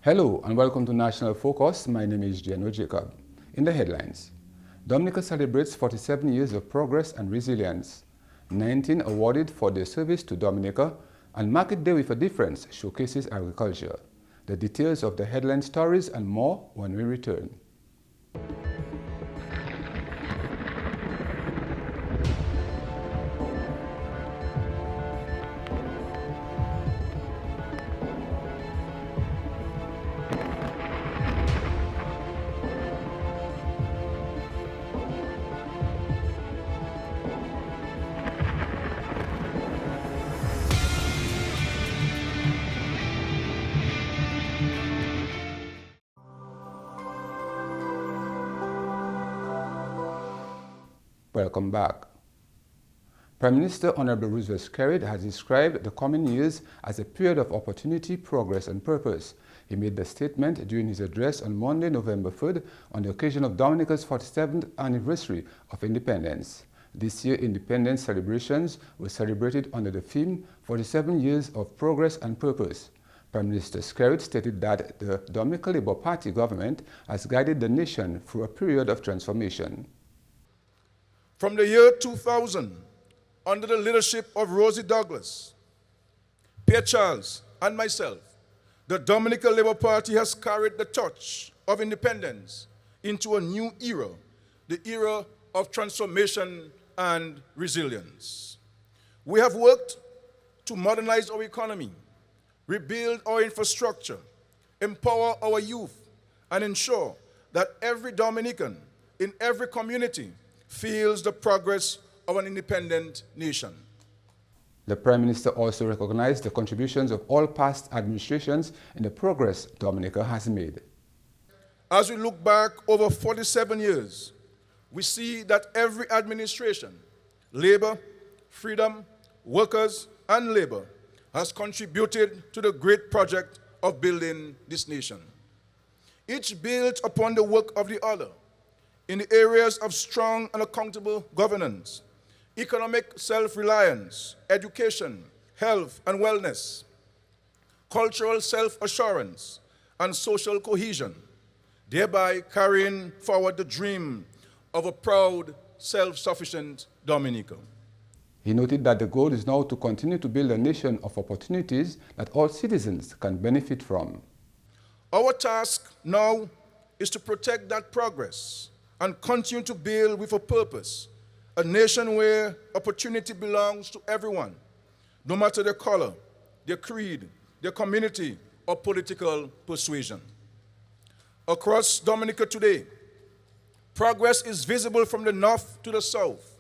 Hello and welcome to National Focus. My name is Jeno Jacob. In the headlines, Dominica celebrates 47 years of progress and resilience. 19 awarded for their service to Dominica, and Market Day with a Difference showcases agriculture. The details of the headline stories and more when we return. Welcome back. Prime Minister Honorable Roosevelt Skerrit has described the coming years as a period of opportunity, progress and purpose. He made the statement during his address on Monday, November 3rd, on the occasion of Dominica's 47th anniversary of independence. This year, independence celebrations were celebrated under the theme 47 Years of Progress and Purpose. Prime Minister Skerrit stated that the Dominica Labour Party government has guided the nation through a period of transformation. From the year 2000, under the leadership of Rosie Douglas, Pierre Charles, and myself, the Dominica Labour Party has carried the torch of independence into a new era, the era of transformation and resilience. We have worked to modernize our economy, rebuild our infrastructure, empower our youth, and ensure that every Dominican in every community feels the progress of an independent nation. The Prime Minister also recognized the contributions of all past administrations in the progress Dominica has made. As we look back over 47 years, we see that every administration, labor, freedom, workers, and labor, has contributed to the great project of building this nation. Each built upon the work of the other, in the areas of strong and accountable governance, economic self-reliance, education, health and wellness, cultural self-assurance, and social cohesion, thereby carrying forward the dream of a proud, self-sufficient Dominica. He noted that the goal is now to continue to build a nation of opportunities that all citizens can benefit from. Our task now is to protect that progress and continue to build with a purpose, a nation where opportunity belongs to everyone, no matter their color, their creed, their community, or political persuasion. Across Dominica today, progress is visible from the north to the south,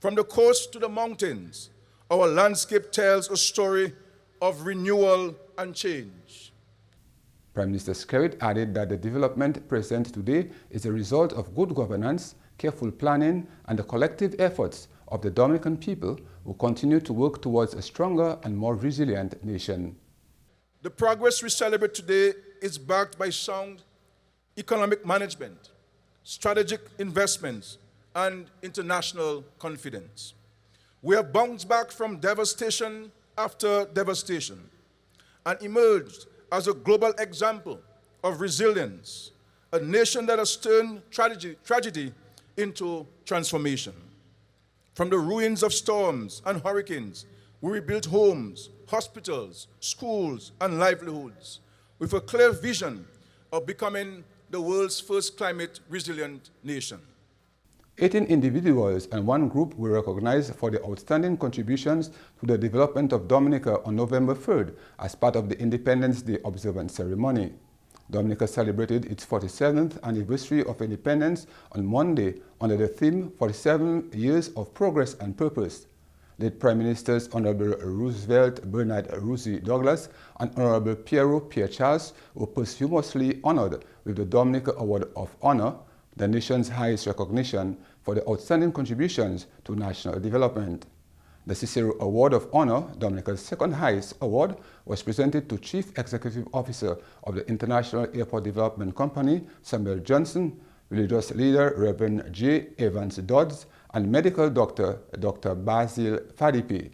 from the coast to the mountains. Our landscape tells a story of renewal and change. Prime Minister Skerrit added that the development present today is a result of good governance, careful planning, and the collective efforts of the Dominican people who continue to work towards a stronger and more resilient nation. The progress we celebrate today is backed by sound economic management, strategic investments, and international confidence. We have bounced back from devastation after devastation and emerged as a global example of resilience, a nation that has turned tragedy into transformation. From the ruins of storms and hurricanes, we rebuilt homes, hospitals, schools, and livelihoods with a clear vision of becoming the world's first climate resilient nation. 18 individuals and one group were recognized for their outstanding contributions to the development of Dominica on November 3rd as part of the Independence Day observance ceremony. Dominica celebrated its 47th anniversary of independence on Monday under the theme 47 Years of Progress and Purpose. Late Prime Ministers Honorable Roosevelt Bernard Rosie Douglas and Honorable Pierre Charles were posthumously honored with the Dominica Award of Honor, the nation's highest recognition for the outstanding contributions to national development. The Cicero Award of Honor, Dominica's second highest award, was presented to Chief Executive Officer of the International Airport Development Company, Samuel Johnson, religious leader Reverend J. Evans Dodds, and medical doctor, Dr. Basil Fadipi.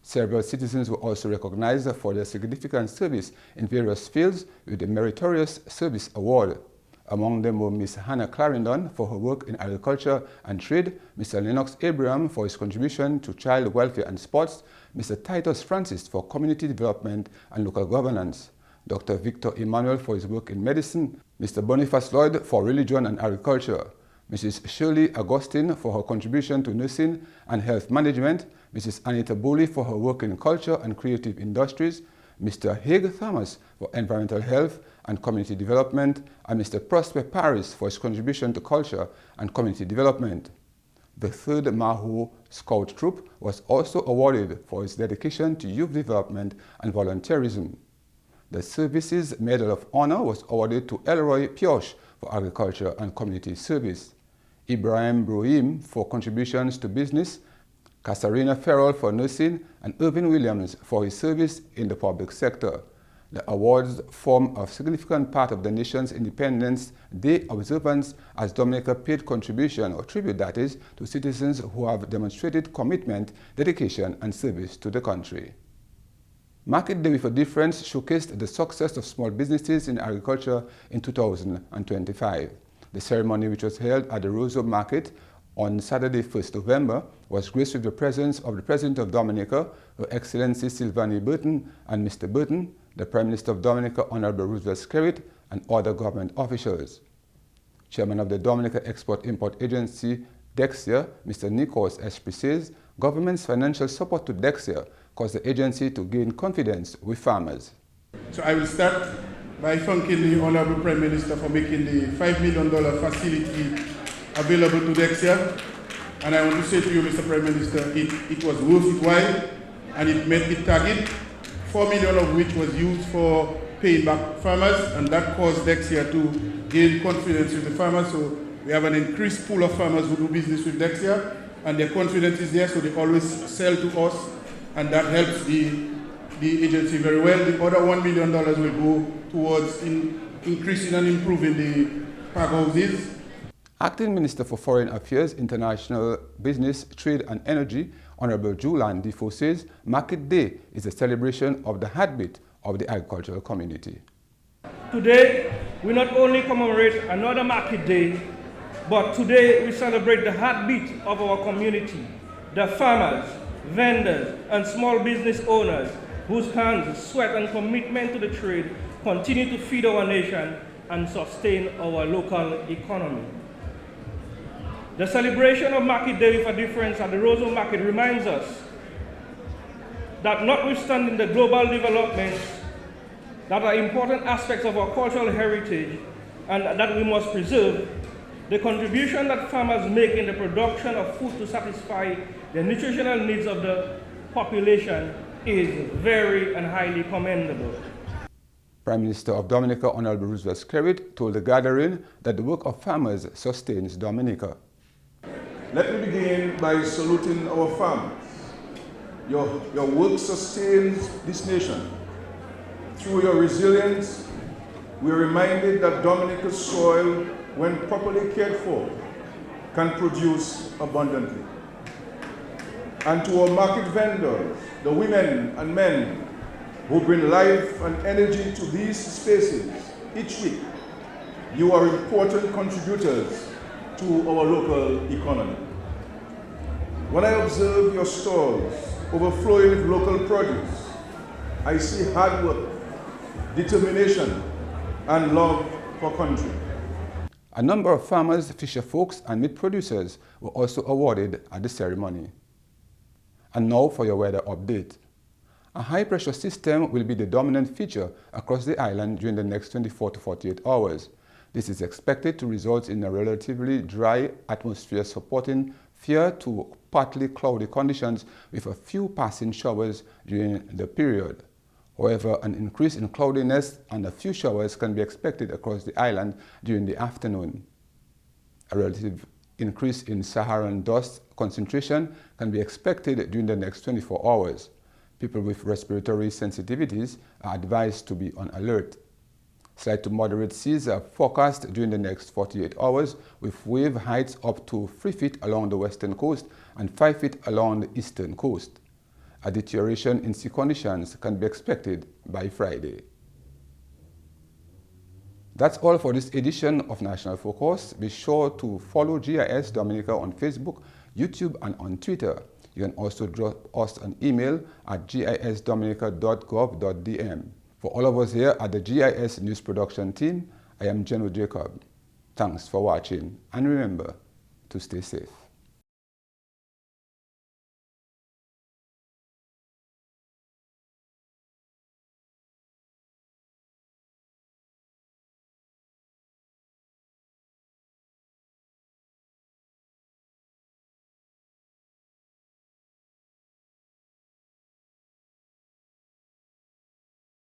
Several citizens were also recognized for their significant service in various fields with the Meritorious Service Award. Among them were Ms. Hannah Clarendon for her work in agriculture and trade, Mr. Lennox Abraham for his contribution to child welfare and sports, Mr. Titus Francis for community development and local governance, Dr. Victor Emmanuel for his work in medicine, Mr. Boniface Lloyd for religion and agriculture, Mrs. Shirley Augustine for her contribution to nursing and health management, Mrs. Anita Booley for her work in culture and creative industries, Mr. Haig Thomas for environmental health and community development, and Mr. Prosper Paris for his contribution to culture and community development. The 3rd Mahu Scout Troop was also awarded for its dedication to youth development and volunteerism. The Services Medal of Honor was awarded to Elroy Pioche for agriculture and community service, Ibrahim Bruhim for contributions to business, Kasarina Farrell for nursing, and Irvin Williams for his service in the public sector. The awards form a significant part of the nation's Independence Day observance as Dominica paid contribution, or tribute that is, to citizens who have demonstrated commitment, dedication, and service to the country. Market Day with a Difference showcased the success of small businesses in agriculture in 2025. The ceremony, which was held at the Roseau Market on Saturday, 1st November, was graced with the presence of the President of Dominica, Her Excellency Sylvanie Burton, and Mr. Burton, the Prime Minister of Dominica, Honorable Roosevelt Skerrit, and other government officials. Chairman of the Dominica Export-Import Agency, Dexia, Mr. Nikos Esprit says government's financial support to Dexia caused the agency to gain confidence with farmers. So I will start by thanking the Honorable Prime Minister for making the $5 million facility available to Dexia. And I want to say to you, Mr. Prime Minister, it was worth it while, and it met the target, $4 million of which was used for paying back farmers, and that caused Dexia to gain confidence with the farmers. So we have an increased pool of farmers who do business with Dexia, and their confidence is there, so they always sell to us, and that helps the agency very well. The other $1 million will go towards increasing and improving the pack houses. Acting Minister for Foreign Affairs, International Business, Trade and Energy, Honorable Julian Defoe says Market Day is a celebration of the heartbeat of the agricultural community. Today, we not only commemorate another Market Day, but today we celebrate the heartbeat of our community, the farmers, vendors, and small business owners whose hands, sweat, and commitment to the trade continue to feed our nation and sustain our local economy. The celebration of Market Day with a Difference at the Roseau Market reminds us that notwithstanding the global developments that are important aspects of our cultural heritage and that we must preserve, the contribution that farmers make in the production of food to satisfy the nutritional needs of the population is very and highly commendable. Prime Minister of Dominica, Honorable Roosevelt Skerrit, told the gathering that the work of farmers sustains Dominica. Let me begin by saluting our farmers. Your work sustains this nation. Through your resilience, we are reminded that Dominica's soil, when properly cared for, can produce abundantly. And to our market vendors, the women and men who bring life and energy to these spaces each week, you are important contributors to our local economy. When I observe your stores overflowing with local produce, I see hard work, determination, and love for country. A number of farmers, fisher folks, and meat producers were also awarded at the ceremony. And now for your weather update. A high-pressure system will be the dominant feature across the island during the next 24 to 48 hours. This is expected to result in a relatively dry atmosphere supporting fair to partly cloudy conditions with a few passing showers during the period. However, an increase in cloudiness and a few showers can be expected across the island during the afternoon. A relative increase in Saharan dust concentration can be expected during the next 24 hours. People with respiratory sensitivities are advised to be on alert. Slight to moderate seas are forecast during the next 48 hours, with wave heights up to 3 feet along the western coast and 5 feet along the eastern coast. A deterioration in sea conditions can be expected by Friday. That's all for this edition of National Focus. Be sure to follow GIS Dominica on Facebook, YouTube, and on Twitter. You can also drop us an email at gisdominica.gov.dm. For all of us here at the GIS News Production Team, I am Jeno Jacob. Thanks for watching, and remember to stay safe.